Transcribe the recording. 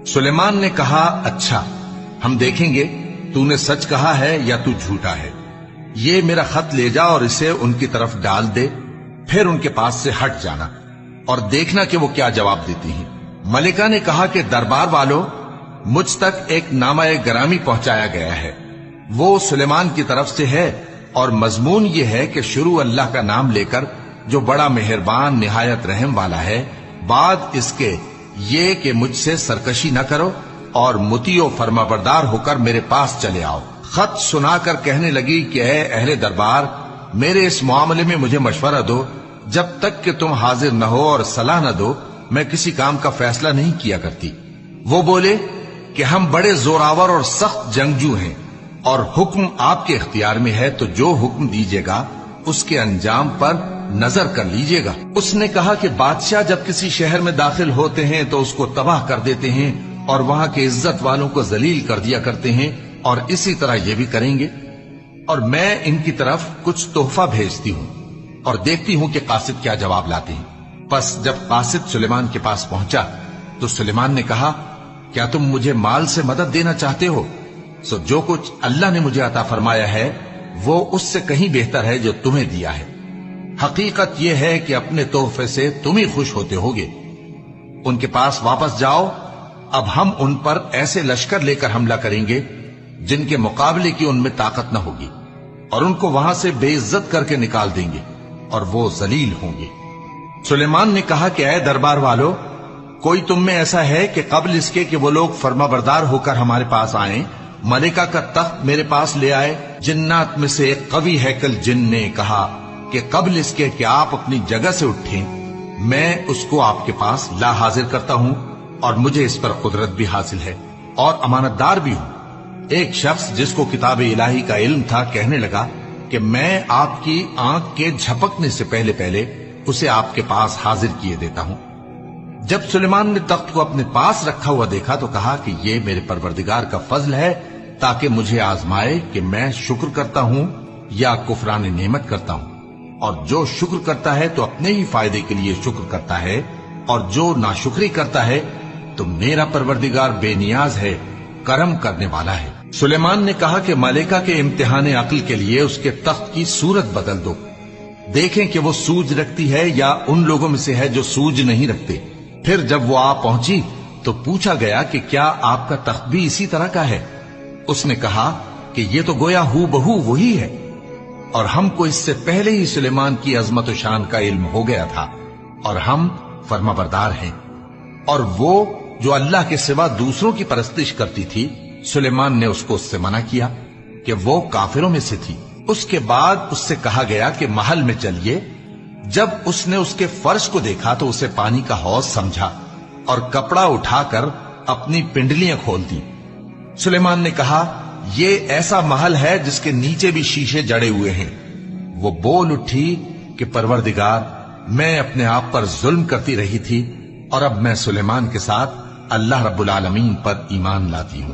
सुलेमान ने कहा, अच्छा, हम देखेंगे तूने सच कहा है या तू झूठा है। ये मेरा खत ले जा और इसे उनकी तरफ डाल दे, फिर उनके पास से हट जाना और देखना कि वो क्या जवाब देती हैं। मलिका ने कहा कि दरबार वालों, मुझ तक एक नामा गरामी पहुंचाया गया है। वो सुलेमान की तरफ से है और मजमून ये है कि शुरू अल्लाह का नाम लेकर जो बड़ा मेहरबान निहायत रहम वाला है, बाद इसके ये कि मुझसे सरकशी न करो और मुतियो फरमाबरदार होकर मेरे पास चले आओ। खत सुनाकर कहने लगी कि ऐ अहले दरबार, मेरे इस मामले में मुझे मशवरा दो। जब तक कि तुम हाजिर न हो और सलाह न दो, मैं किसी काम का फैसला नहीं किया करती। वो बोले कि हम बड़े जोरावर और सख्त जंगजू हैं और हुक्म आपके इख्तियार में है, तो जो हुक्म दीजिएगा उसके अंजाम पर नजर कर लीजिएगा। उसने कहा कि बादशाह जब किसी शहर में दाखिल होते हैं तो उसको तबाह कर देते हैं और वहां के इज्जत वालों को जलील कर दिया करते हैं, और इसी तरह ये भी करेंगे। और मैं इनकी तरफ कुछ तोहफा भेजती हूं और देखती हूं कि कासिद क्या जवाब लाते हैं। बस जब कासिद सुलेमान के पास पहुंचा तो सुलेमान ने कहा, क्या तुम मुझे माल से मदद देना चाहते हो? सो जो कुछ अल्लाह ने मुझे अता फरमाया है वो उससे कहीं बेहतर है जो तुम्हें दिया है। हकीकत यह है कि अपने तोहफे से तुम ही खुश होते होगे। उनके पास वापस जाओ। अब हम उन पर ऐसे लश्कर लेकर हमला करेंगे जिनके मुकाबले की उनमें ताकत न होगी, और उनको वहां से बेइज्जत करके निकाल देंगे और वो जलील होंगे। सुलेमान ने कहा कि ऐ दरबार वालों, कोई तुम में ऐसा है कि कबल इसके कि वो लोग फरमाबरदार होकर हमारे पास आए, मलिका का तख्त मेरे पास ले आए? जिन्नात में से एक कवि हैकल जिन ने कहा कि कबल इसके कि आप अपनी जगह से उठें, मैं उसको आपके पास ला हाजिर करता हूं और मुझे इस पर कुदरत भी हासिल है और अमानतदार भी हूं। एक शख्स जिसको किताब इलाही का इल्म था कहने लगा कि मैं आपकी आंख के झपकने से पहले पहले उसे आपके पास हाजिर किए देता हूं। जब सुलेमान ने तख्त को अपने पास रखा हुआ देखा तो कहा कि ये मेरे परवरदिगार का फजल है ताकि मुझे आजमाए कि मैं शुक्र करता हूं या कुफरान नेमत करता हूं। और जो शुक्र करता है तो अपने ही फायदे के लिए शुक्र करता है, और जो नाशुक्री करता है तो मेरा परवरदिगार बेनियाज है, करम करने वाला है। सुलेमान ने कहा कि मलिका के इम्तिहान अक्ल के लिए उसके तख्त की सूरत बदल दो, देखें कि वो सूझ रखती है या उन लोगों में से है जो सूझ नहीं रखते। फिर जब वो आ पहुंची तो पूछा गया कि क्या आपका तख्त भी इसी तरह का है? उसने कहा कि ये तो गोया हू बहू वही है, और हमको इससे पहले ही सुलेमान की अजमत और शान का इल्म हो गया था, और हम फरमाबरदार हैं। और वो जो अल्लाह के सिवा दूसरों की परस्तिश करती थी, सुलेमान ने उसको उससे मना किया कि वो काफिरों में से थी। उसके बाद उससे कहा गया कि महल में चलिए। जब उसने उसके फर्श को देखा तो उसे पानी का हौज समझा और कपड़ा उठाकर अपनी पिंडलियां खोल दी। सुलेमान ने कहा, ये ऐसा महल है जिसके नीचे भी शीशे जड़े हुए हैं। वो बोल उठी कि परवरदिगार, मैं अपने आप पर जुल्म करती रही थी और अब मैं सुलेमान के साथ अल्लाह रब्बुल आलमीन पर ईमान लाती हूं।